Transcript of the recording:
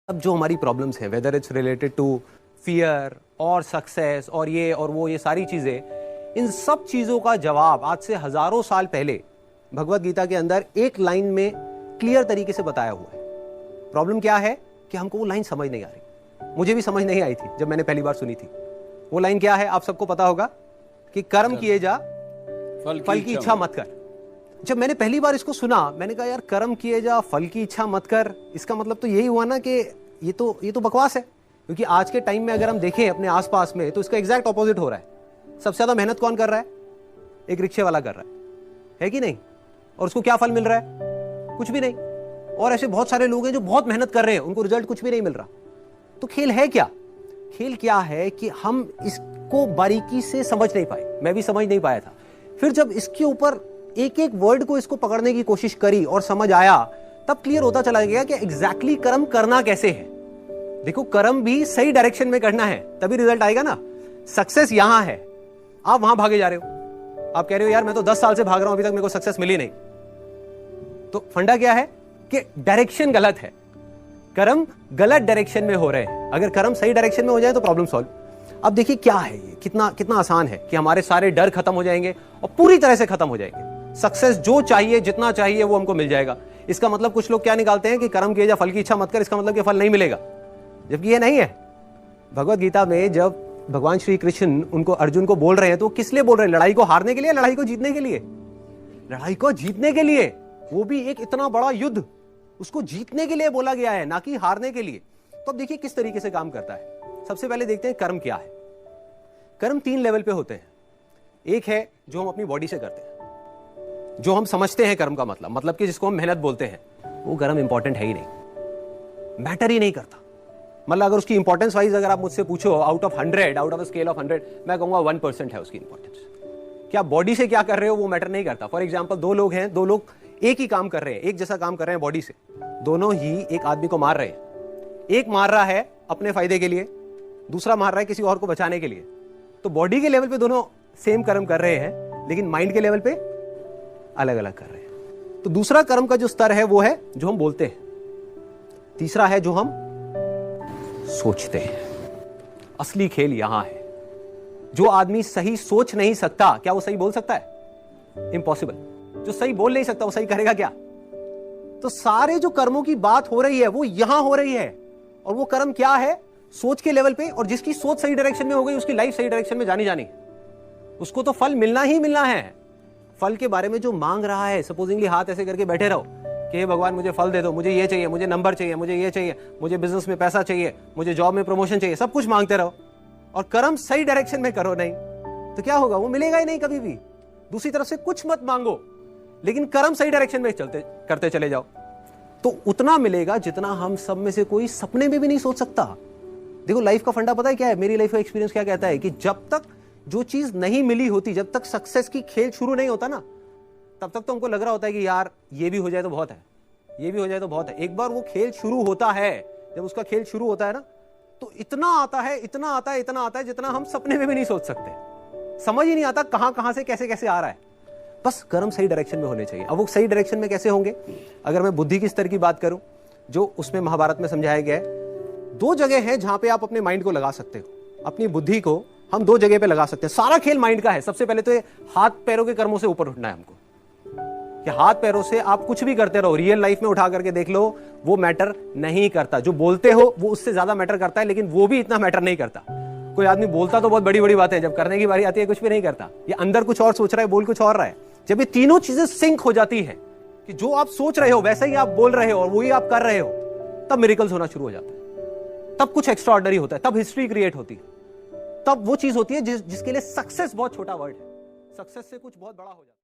अब जो हमारी प्रॉब्लम्स हैं, whether it's related to fear और सक्सेस और ये और वो, ये सारी चीजें, इन सब चीजों का जवाब आज से हजारों साल पहले भगवत गीता के अंदर एक लाइन में क्लियर तरीके से बताया हुआ है। प्रॉब्लम क्या है कि हमको वो लाइन समझ नहीं आ रही। मुझे भी समझ नहीं आई थी जब मैंने पहली बार सुनी थी। वो लाइन क्या है, आप सबको पता होगा कि कर्म किए जा, फल की इच्छा मत कर। जब मैंने पहली बार इसको सुना, मैंने कहा यार सबसे किए जा, फल की इच्छा मत कर, इसका मतलब तो यही हुआ ना कि ये तो बकवास है। क्योंकि आज के टाइम में अगर हम देखें अपने आसपास में तो इसका एग्जैक्ट ऑपोजिट हो रहा है। सबसे ज्यादा मेहनत कौन कर रहा है? एक रिक्शे वाला कर रहा है कि नहीं? और उसको क्या फल मिल रहा है? कुछ भी नहीं। और ऐसे बहुत सारे लोग हैं जो बहुत मेहनत कर रहे हैं, उनको रिजल्ट कुछ भी नहीं मिल रहा। तो खेल है क्या? खेल क्या है कि हम इसको बारीकी से समझ नहीं पाए। मैं भी समझ नहीं पाया था। फिर जब इसके ऊपर एक एक वर्ड को इसको पकड़ने की कोशिश करी और समझ आया, तब क्लियर होता चला गया कि एग्जैक्टली कर्म करना कैसे है। देखो, कर्म भी सही डायरेक्शन में करना है, तभी रिजल्ट आएगा ना। सक्सेस यहां है, आप वहां भागे जा रहे हो। आप कह रहे हो यार मैं तो 10 साल से भाग रहा हूं, अभी तक मेरे को सक्सेस मिली नहीं। तो फंडा क्या है कि डायरेक्शन गलत है। कर्म गलत डायरेक्शन में हो रहे हैं। अगर कर्म सही डायरेक्शन में हो जाए तो प्रॉब्लम सॉल्व। अब देखिए क्या है ये, कितना आसान है कि हमारे सारे डर खत्म हो जाएंगे और पूरी तरह से खत्म हो जाएंगे। सक्सेस जो चाहिए, जितना चाहिए वो हमको मिल जाएगा। इसका मतलब कुछ लोग क्या निकालते हैं कि कर्म किए जा, फल की इच्छा मत कर, इसका मतलब कि फल नहीं मिलेगा, जबकि ये नहीं है। भगवत गीता में जब भगवान श्री कृष्ण उनको, अर्जुन को बोल रहे हैं तो किस लिए बोल रहे हैं? लड़ाई को हारने के लिए, लड़ाई को जीतने के लिए? लड़ाई को जीतने के लिए। वो भी एक इतना बड़ा युद्ध, उसको जीतने के लिए बोला गया है, ना कि हारने के लिए। तो अब देखिए किस तरीके से काम करता है। सबसे पहले देखते हैं कर्म क्या है। कर्म 3 लेवल पे होते हैं। एक है जो हम अपनी बॉडी से करते हैं, जो हम समझते हैं कर्म का मतलब कि जिसको हम मेहनत बोलते हैं। वो कर्म इंपॉर्टेंट है ही नहीं, मैटर ही नहीं करता। मतलब अगर उसकी इंपॉर्टेंस वाइज अगर आप मुझसे पूछो, out of 100, out of a scale of 100, मैं कहूंगा 1% है उसकी इंपॉर्टेंस। क्या बॉडी से क्या कर रहे हो वो मैटर नहीं करता। फॉर एग्जाम्पल, 2 लोग हैं, 2 लोग एक ही काम कर रहे हैं, एक जैसा काम कर रहे हैं बॉडी से, दोनों ही एक आदमी को मार रहे हैं। एक मार रहा है अपने फायदे के लिए, दूसरा मार रहा है किसी और को बचाने के लिए। तो बॉडी के लेवल पे दोनों सेम कर्म कर रहे हैं, लेकिन माइंड के लेवल पे अलग अलग कर रहे हैं। तो दूसरा कर्म का जो स्तर है वो है जो हम बोलते हैं। तीसरा है जो हम सोचते हैं। असली खेल यहां है। जो आदमी सही सोच नहीं सकता, क्या वो सही बोल सकता है? इम्पॉसिबल। जो सही बोल नहीं सकता वो सही करेगा क्या? तो सारे जो कर्मों की बात हो रही है वो यहां हो रही है। और वो कर्म क्या है? सोच के लेवल पे। और जिसकी सोच सही डायरेक्शन में हो गई, उसकी लाइफ सही डायरेक्शन में जानी, उसको तो फल मिलना ही मिलना है। फल के बारे में जो मांग रहा है, सपोजिंगली हाथ ऐसे करके बैठे रहो कि हे भगवान मुझे फल दे दो, मुझे ये चाहिए, मुझे नंबर चाहिए, मुझे ये चाहिए, मुझे बिजनेस में पैसा चाहिए, मुझे जॉब में प्रमोशन चाहिए, सब कुछ मांगते रहो और कर्म सही डायरेक्शन में करो नहीं, तो क्या होगा? वो मिलेगा ही नहीं कभी भी। दूसरी तरफ से कुछ मत मांगो, लेकिन कर्म सही डायरेक्शन में करते चले जाओ, तो उतना मिलेगा जितना हम सब में से कोई सपने में भी नहीं सोच सकता। देखो, लाइफ का फंडा पता है क्या है? मेरी लाइफ का एक्सपीरियंस क्या कहता है कि जब तक जो चीज नहीं मिली होती, जब तक सक्सेस की खेल शुरू नहीं होता ना, तब तक तो हमको लग रहा होता है कि यार ये भी हो जाए तो बहुत है, ये भी हो जाए तो बहुत है। एक बार वो खेल शुरू होता है, जब उसका खेल शुरू होता है ना, तो इतना आता है, इतना आता है, इतना आता है जितना हम सपने में भी नहीं सोच सकते। समझ ही नहीं आता कहां से कैसे कैसे आ रहा है। बस कर्म सही डायरेक्शन में होने चाहिए। अब वो सही डायरेक्शन में कैसे होंगे? अगर मैं बुद्धि की स्तर की बात करूं, जो उसमें महाभारत में समझाया गया है, 2 जगह है जहां पे आप अपने माइंड को लगा सकते हो। अपनी बुद्धि को हम 2 जगह पे लगा सकते हैं। सारा खेल माइंड का है। सबसे पहले तो ये हाथ पैरों के कर्मों से ऊपर उठना है हमको, कि हाथ पैरों से आप कुछ भी करते रहो, रियल लाइफ में उठा करके देख लो, वो मैटर नहीं करता। जो बोलते हो वो उससे ज्यादा मैटर करता है, लेकिन वो भी इतना मैटर नहीं करता। कोई आदमी बोलता तो बहुत बड़ी बड़ी बातें, जब करने की बारी आती है कुछ भी नहीं करता। ये अंदर कुछ और सोच रहा है, बोल कुछ और रहा है। जब ये तीनों चीजें सिंक हो जाती है कि जो आप सोच रहे हो वैसा ही आप बोल रहे हो और वही आप कर रहे हो, तब मिरेकल्स होना शुरू हो जाता है। तब कुछ एक्स्ट्रा ऑर्डिनरी होता है, तब हिस्ट्री क्रिएट होती है, तब वो चीज होती है जिसके लिए सक्सेस बहुत छोटा वर्ड है। सक्सेस से कुछ बहुत बड़ा हो जाता है।